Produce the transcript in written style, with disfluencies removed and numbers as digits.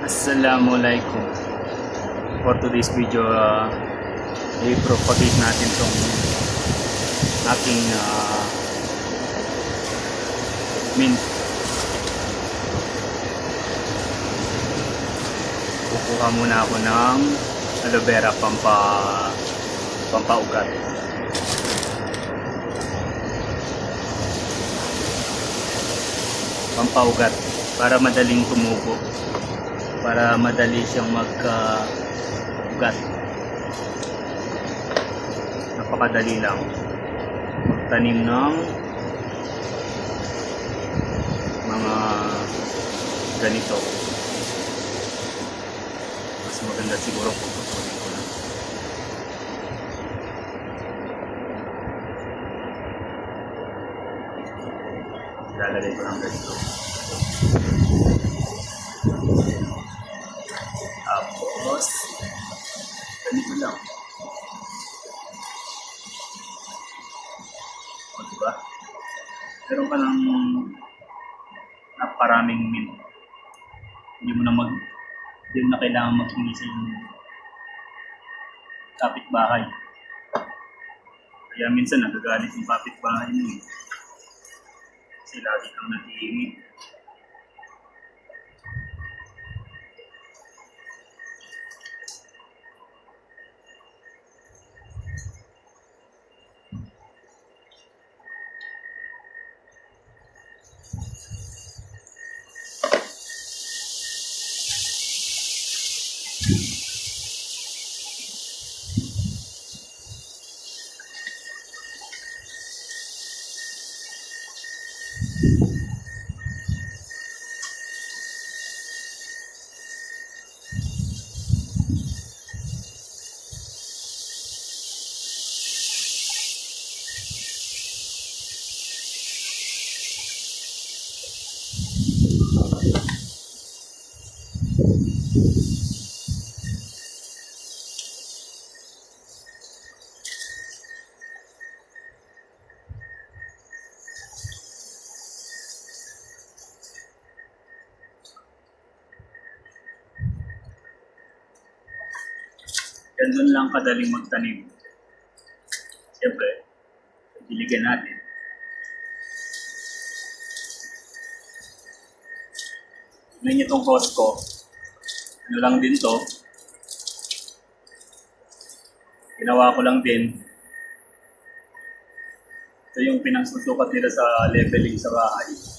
Assalamualaikum. For today's video, i-propagate natin tong aking mint. Kukuha muna ako ng aloe vera pampaugat. Pampaugat para madaling tumubo, para madali siyang magka-ugat. Napakadali lang magtanim ng mga ganito. Mas maganda siguro kung tutunin ko na. Lalagay ko ng ganito. Tapos ganito lang. O diba? Meron ka ng naparaming mint. Hindi mo na kailangan maghingi sa yung kapitbahay. Kaya minsan nagagalit yung kapitbahay mo eh. Kasi lagi kang naghihingi. Ganun lang kadaling magtanim. Siyempre, diligan natin. Tignan niyo itong cost ko. Ano lang din to. Ginawa ko lang din. Ito yung pinagsusukat nila sa leveling sa bahay.